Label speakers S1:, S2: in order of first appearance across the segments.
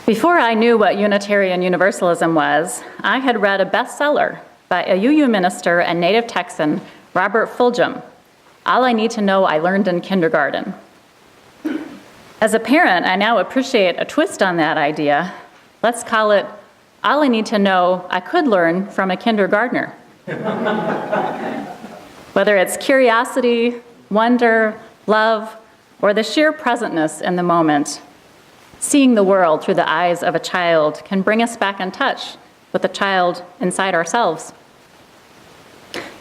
S1: Before I knew what Unitarian Universalism was, I had read a bestseller by a UU minister and native Texan, Robert Fulghum, All I Need to Know I Learned in Kindergarten. As a parent, I now appreciate a twist on that idea. Let's call it All I Need to Know I Could Learn from a Kindergartner. Whether it's curiosity, wonder, love, or the sheer presentness in the moment, seeing the world through the eyes of a child can bring us back in touch with the child inside ourselves.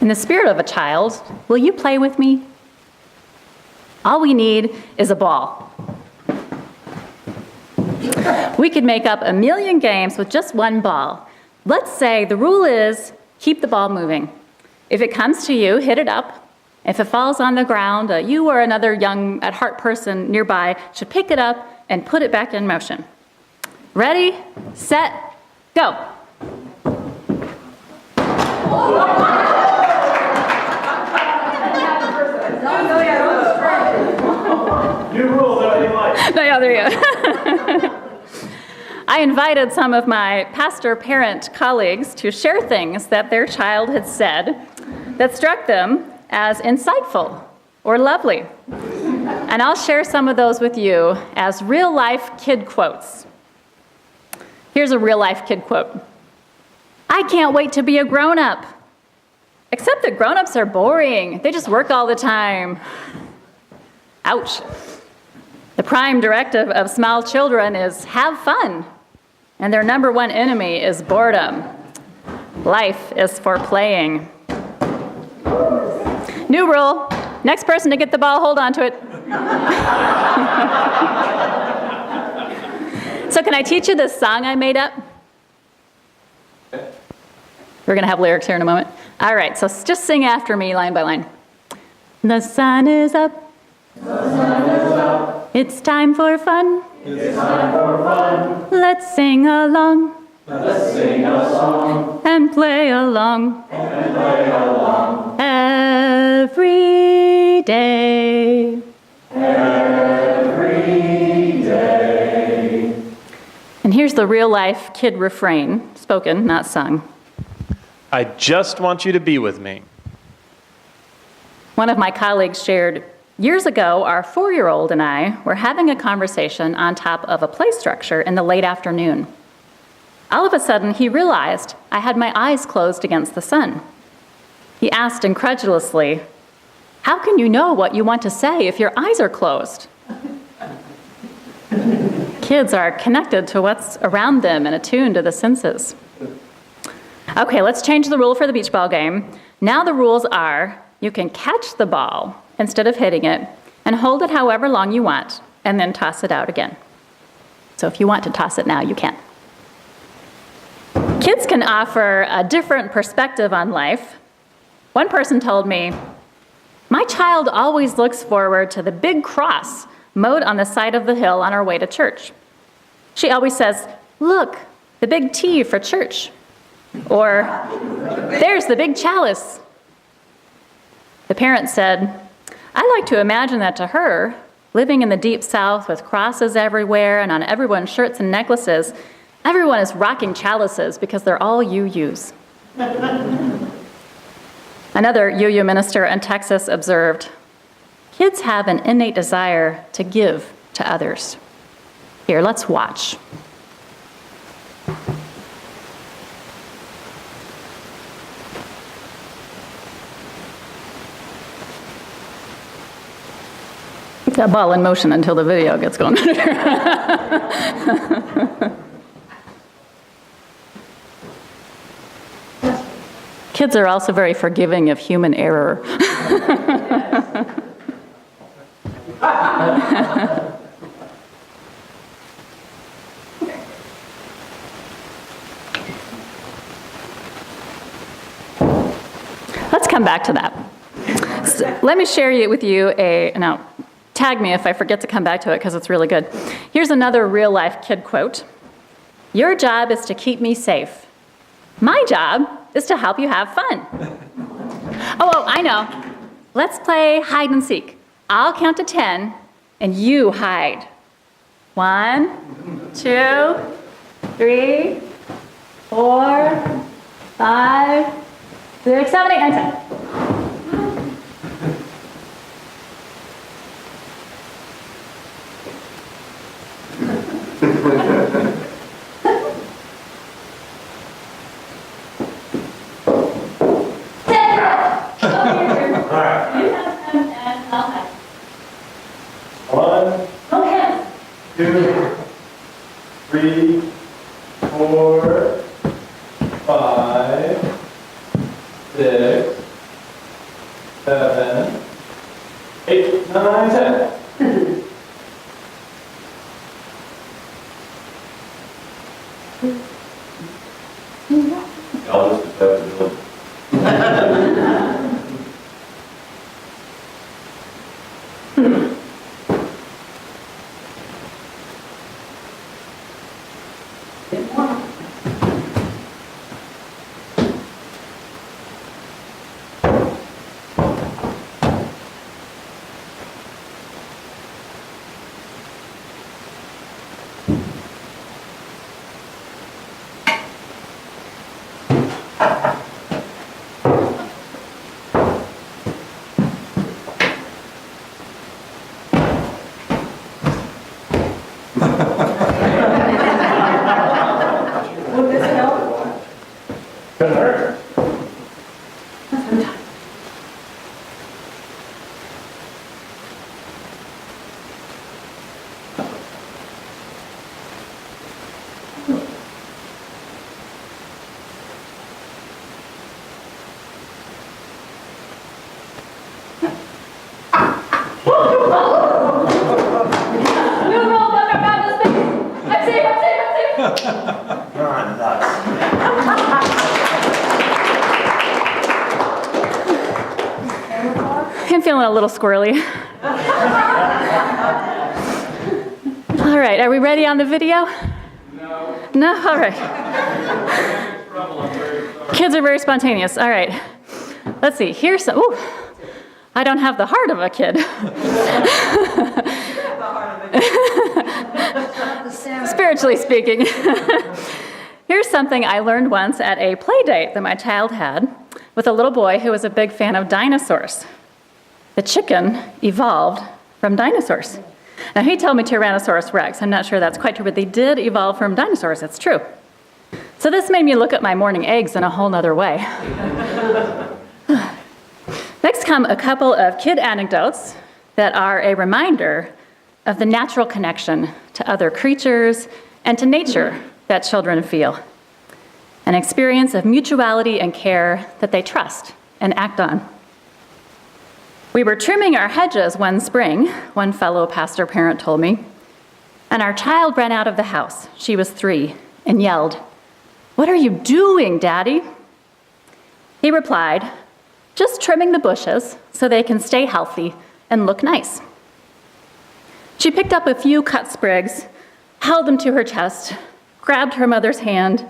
S1: In the spirit of a child, will you play with me? All we need is a ball. We could make up 1,000,000 games with just one ball. Let's say the rule is keep the ball moving. If it comes to you, hit it up. If it falls on the ground, you or another young at heart person nearby should pick it up and put it back in motion. Ready, set, go.
S2: New rule that I like.
S1: No, yeah, there you go. I invited some of my pastor-parent colleagues to share things that their child had said that struck them as insightful or lovely. And I'll share some of those with you as real-life kid quotes. Here's a real-life kid quote. I can't wait to be a grown-up. Except that grown-ups are boring. They just work all the time. Ouch. The prime directive of small children is have fun. And their number one enemy is boredom. Life is for playing. New rule. Next person to get the ball, hold on to it. So can I teach you this song I made up? We're going to have lyrics here in a moment. All right, so just sing after me line by line. The sun is up.
S2: The sun is up.
S1: It's time for fun.
S2: It's time for fun.
S1: Let's sing along.
S2: Let's sing a song.
S1: And play along.
S2: And play along.
S1: Every day.
S2: Every day.
S1: And here's the real-life kid refrain, spoken, not sung.
S3: I just want you to be with me.
S1: One of my colleagues shared, years ago, our 4-year-old and I were having a conversation on top of a play structure in the late afternoon. All of a sudden, he realized I had my eyes closed against the sun. He asked incredulously, how can you know what you want to say if your eyes are closed? Kids are connected to what's around them and attuned to the senses. Okay, let's change the rule for the beach ball game. Now the rules are you can catch the ball instead of hitting it and hold it however long you want and then toss it out again. So if you want to toss it now, you can. Kids can offer a different perspective on life. One person told me, my child always looks forward to the big cross mowed on the side of the hill on our way to church. She always says, look, the big T for church. Or, there's the big chalice. The parent said, I like to imagine that to her, living in the deep south with crosses everywhere and on everyone's shirts and necklaces, everyone is rocking chalices because they're all UUs. Another UU minister in Texas observed, kids have an innate desire to give to others. Here, let's watch. Keep that ball in motion until the video gets going. Kids are also very forgiving of human error. Let's come back to that. So let me share with you now, tag me if I forget to come back to it because it's really good. Here's another real-life kid quote. Your job is to keep me safe. My job is to help you have fun. Oh, I know. Let's play hide and seek. I'll count to 10, and you hide. 1, 2, 3, 4, 5, 6, 7, 8, 9, 10.
S3: One, 2, 3, 4, 5, 6, 7, 8, 9, 10.
S2: Y'all just have to do it.
S1: Would this help?
S3: Couldn't hurt.
S1: I'm feeling a little squirrely. All right, are we ready on the video? No. No? All right. Kids are very spontaneous. All right. Let's see. Here's some. Ooh, I don't have the heart of a kid. Spiritually speaking. Here's something I learned once at a play date that my child had with a little boy who was a big fan of dinosaurs. The chicken evolved from dinosaurs. Now, he told me Tyrannosaurus rex. I'm not sure that's quite true, but they did evolve from dinosaurs. It's true. So this made me look at my morning eggs in a whole nother way. Next come a couple of kid anecdotes that are a reminder of the natural connection to other creatures and to nature that children feel. An experience of mutuality and care that they trust and act on. We were trimming our hedges one spring, one fellow pastor parent told me, and our child ran out of the house. She was 3 and yelled, "What are you doing, Daddy?" He replied, "Just trimming the bushes so they can stay healthy and look nice." She picked up a few cut sprigs, held them to her chest, grabbed her mother's hand,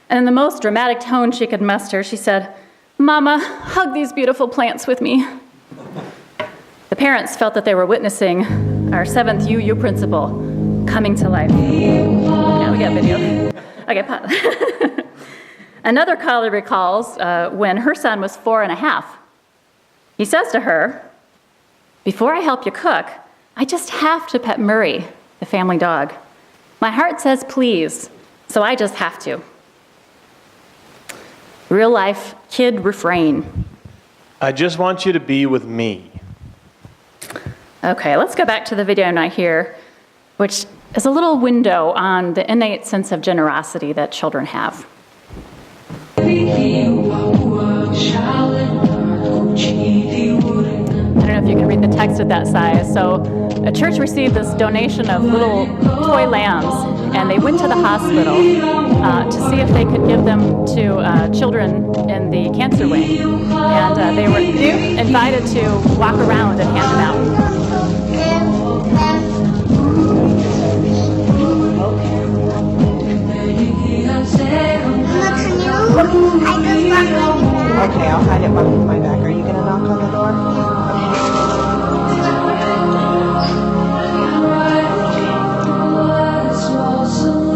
S1: and in the most dramatic tone she could muster, she said, "Mama, hug these beautiful plants with me." The parents felt that they were witnessing our 7th UU principle coming to life. Now we got video. Okay, pause. Another caller recalls when her son was 4 and a half. He says to her, "Before I help you cook, I just have to pet Murray, the family dog. My heart says please, so I just have to." Real life kid refrain.
S3: I just want you to be with me.
S1: Okay, let's go back to the video now here, which is a little window on the innate sense of generosity that children have. I don't know if you can read the text at that size. So a church received this donation of little toy lambs, and they went to the hospital to see if they could give them to children in the cancer wing. And they were invited to walk around and hand them out.
S4: Okay, I'll hide it behind my back. Are you going to knock on the door? Okay.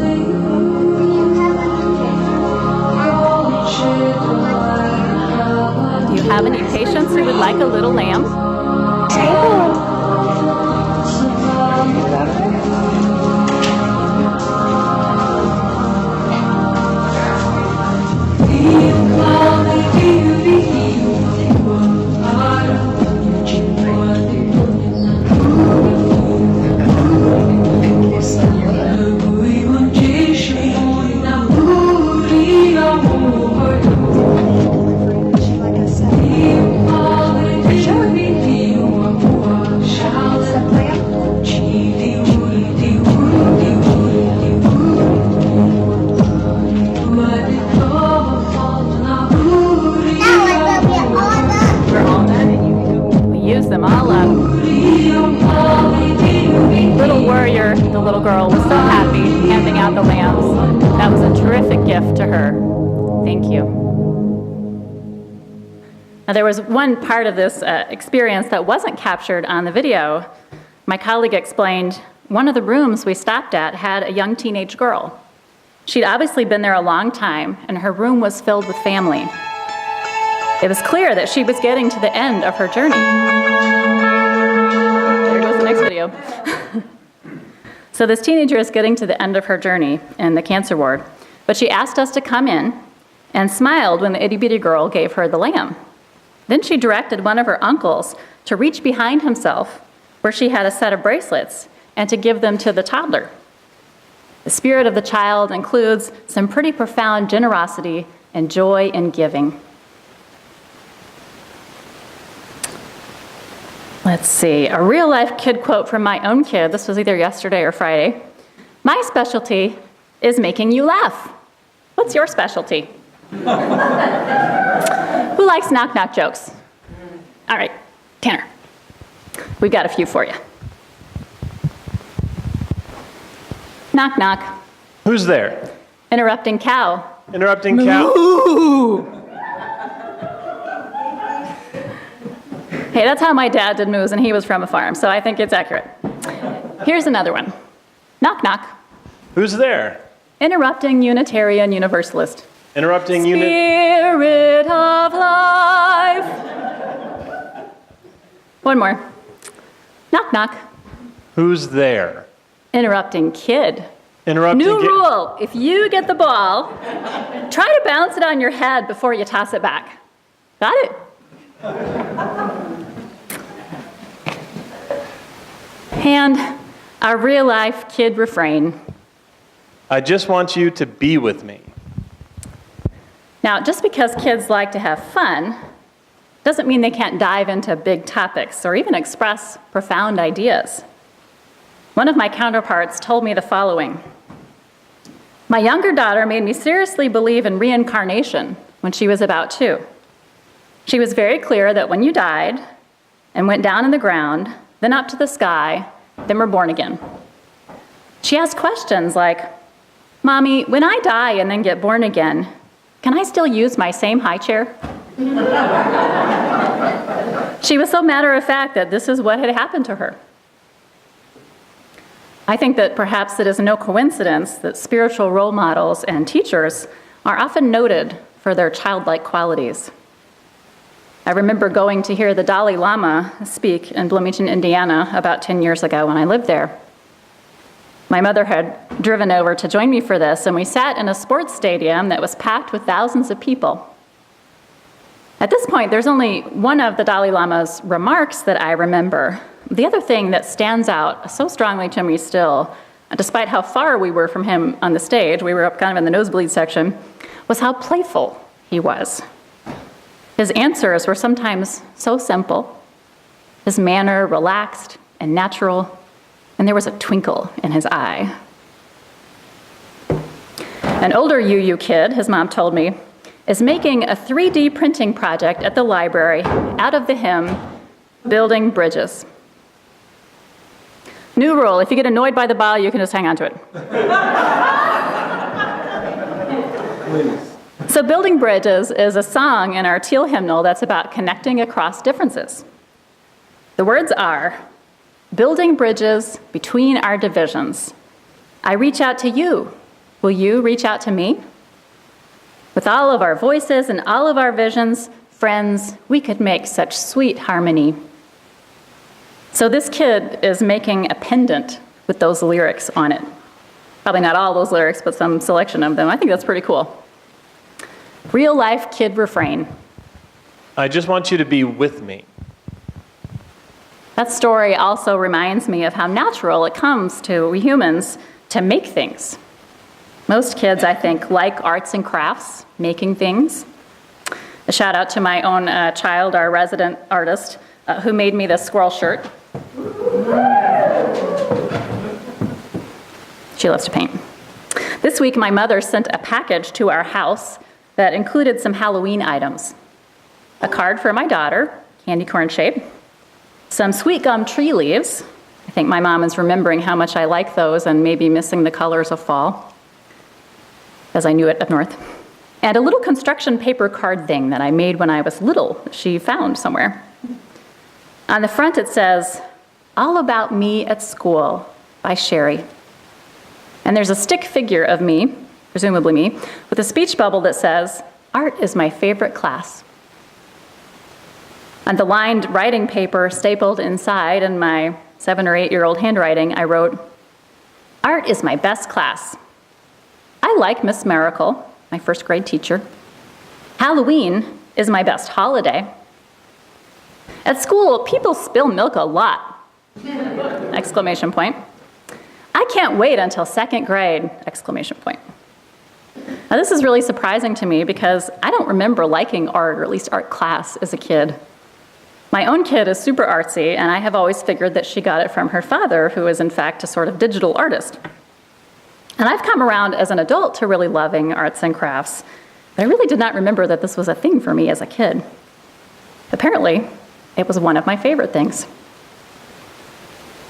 S1: little girl was so happy handing out the lambs. That was a terrific gift to her. Thank you. Now, there was one part of this experience that wasn't captured on the video. My colleague explained one of the rooms we stopped at had a young teenage girl. She'd obviously been there a long time, and her room was filled with family. It was clear that she was getting to the end of her journey. There goes the next video. So this teenager is getting to the end of her journey in the cancer ward, but she asked us to come in and smiled when the itty-bitty girl gave her the lamb. Then she directed one of her uncles to reach behind himself where she had a set of bracelets and to give them to the toddler. The spirit of the child includes some pretty profound generosity and joy in giving. Let's see, a real-life kid quote from my own kid. This was either yesterday or Friday. My specialty is making you laugh. What's your specialty? Who likes knock-knock jokes? All right, Tanner. We've got a few for you. Knock, knock.
S3: Who's there?
S1: Interrupting cow.
S3: Interrupting cow.
S1: Moo. Hey, that's how my dad did moos, and he was from a farm, so I think it's accurate. Here's another one. Knock, knock.
S3: Who's there?
S1: Interrupting Unitarian Universalist.
S3: Interrupting
S1: Spirit of life. One more. Knock, knock.
S3: Who's there?
S1: Interrupting kid.
S3: Interrupting
S1: New rule, if you get the ball, try to bounce it on your head before you toss it back. Got it? And a real-life kid refrain.
S3: I just want you to be with me.
S1: Now, just because kids like to have fun doesn't mean they can't dive into big topics or even express profound ideas. One of my counterparts told me the following. My younger daughter made me seriously believe in reincarnation when she was about 2. She was very clear that when you died and went down in the ground, then up to the sky, then were born again. She asked questions like, Mommy, when I die and then get born again, can I still use my same high chair? She was so matter of fact that this is what had happened to her. I think that perhaps it is no coincidence that spiritual role models and teachers are often noted for their childlike qualities. I remember going to hear the Dalai Lama speak in Bloomington, Indiana, about 10 years ago when I lived there. My mother had driven over to join me for this, and we sat in a sports stadium that was packed with thousands of people. At this point, there's only one of the Dalai Lama's remarks that I remember. The other thing that stands out so strongly to me still, despite how far we were from him on the stage, we were up kind of in the nosebleed section, was how playful he was. His answers were sometimes so simple, his manner relaxed and natural, and there was a twinkle in his eye. An older UU kid, his mom told me, is making a 3D printing project at the library out of the hymn, Building Bridges. New rule, if you get annoyed by the ball, you can just hang on to it.
S3: Please.
S1: So Building Bridges is a song in our Teal hymnal that's about connecting across differences. The words are, building bridges between our divisions. I reach out to you. Will you reach out to me? With all of our voices and all of our visions, friends, we could make such sweet harmony. So this kid is making a pendant with those lyrics on it. Probably not all those lyrics, but some selection of them. I think that's pretty cool. Real life kid refrain.
S3: I just want you to be with me.
S1: That story also reminds me of how natural it comes to humans to make things. Most kids, I think, like arts and crafts, making things. A shout out to my own child, our resident artist, who made me this squirrel shirt. She loves to paint. This week, my mother sent a package to our house that included some Halloween items. A card for my daughter, candy corn shape, some sweet gum tree leaves, I think my mom is remembering how much I like those and maybe missing the colors of fall, as I knew it up north. And a little construction paper card thing that I made when I was little, that she found somewhere. On the front it says, "All About Me at School" by Shari. And there's a stick figure of me, presumably me, with a speech bubble that says, "Art is my favorite class." On the lined writing paper stapled inside in my 7 or 8-year-old handwriting, I wrote, "Art is my best class. I like Miss Miracle, my first grade teacher. Halloween is my best holiday. At school, people spill milk a lot!" Exclamation point. "I can't wait until 2nd grade!" Exclamation point. Now this is really surprising to me because I don't remember liking art, or at least art class, as a kid. My own kid is super artsy, and I have always figured that she got it from her father, who is in fact a sort of digital artist. And I've come around as an adult to really loving arts and crafts, but I really did not remember that this was a thing for me as a kid. Apparently, it was one of my favorite things.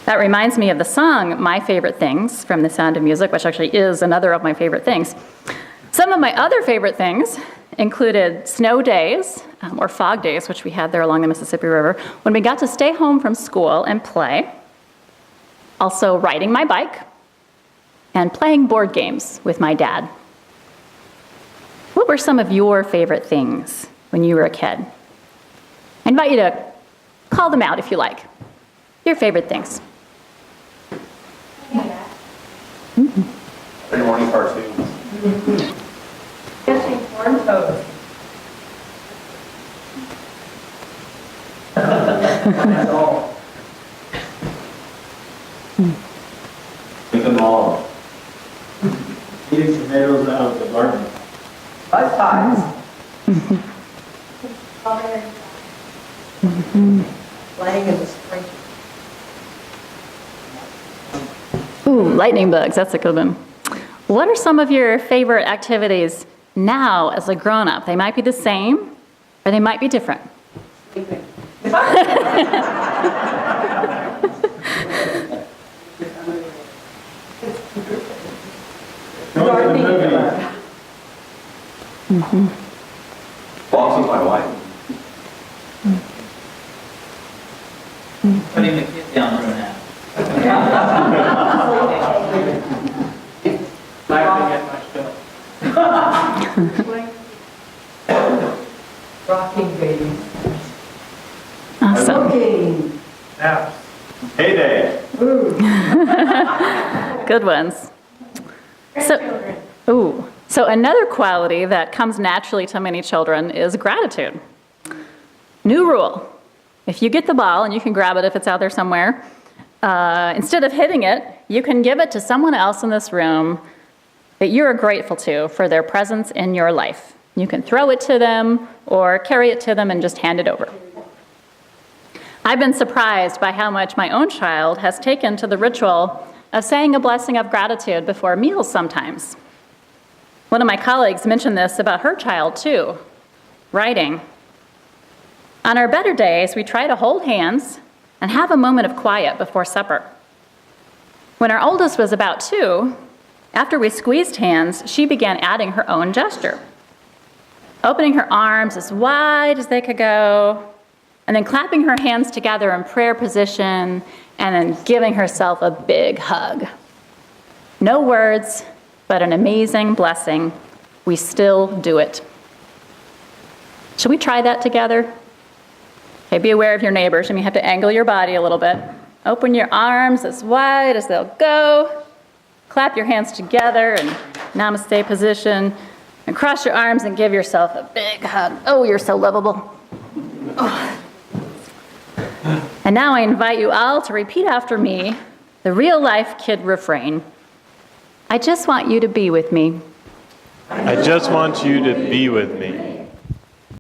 S1: That reminds me of the song My Favorite Things from The Sound of Music, which actually is another of my favorite things. Some of my other favorite things included snow days, or fog days, which we had there along the Mississippi River, when we got to stay home from school and play. Also riding my bike and playing board games with my dad. What were some of your favorite things when you were a kid? I invite you to call them out if you like. Your favorite things.
S2: Good morning cartoons.
S5: Catching corn toads. That's all.
S2: With them all.
S6: Eating tomatoes out of the garden.
S5: Bug pies. Playing in the spring.
S1: Ooh, lightning bugs, that's a good one. What are some of your favorite activities now as a grown-up? They might be the same, or they might be different.
S5: Sleeping.
S6: Going to the movies.
S2: Walks with my wife.
S7: Putting the kids down for a nap. Laughing at my show.
S5: Rocking babies.
S1: Awesome.
S5: Cooking.
S6: Naps.
S2: Heyday.
S1: Good ones. So another quality that comes naturally to many children is gratitude. New rule. If you get the ball, and you can grab it if it's out there somewhere, instead of hitting it, you can give it to someone else in this room that you're grateful to for their presence in your life. You can throw it to them or carry it to them and just hand it over. I've been surprised by how much my own child has taken to the ritual of saying a blessing of gratitude before meals sometimes. One of my colleagues mentioned this about her child too, writing. On our better days, we try to hold hands and have a moment of quiet before supper. When our oldest was about 2, after we squeezed hands, she began adding her own gesture, opening her arms as wide as they could go, and then clapping her hands together in prayer position, and then giving herself a big hug. No words, but an amazing blessing. We still do it. Should we try that together? Okay, be aware of your neighbors, and you have to angle your body a little bit. Open your arms as wide as they'll go. Clap your hands together in namaste position, and cross your arms and give yourself a big hug. Oh, you're so lovable. Oh. And now I invite you all to repeat after me the real-life kid refrain. I just want you to be with me.
S3: I just want you to be with me.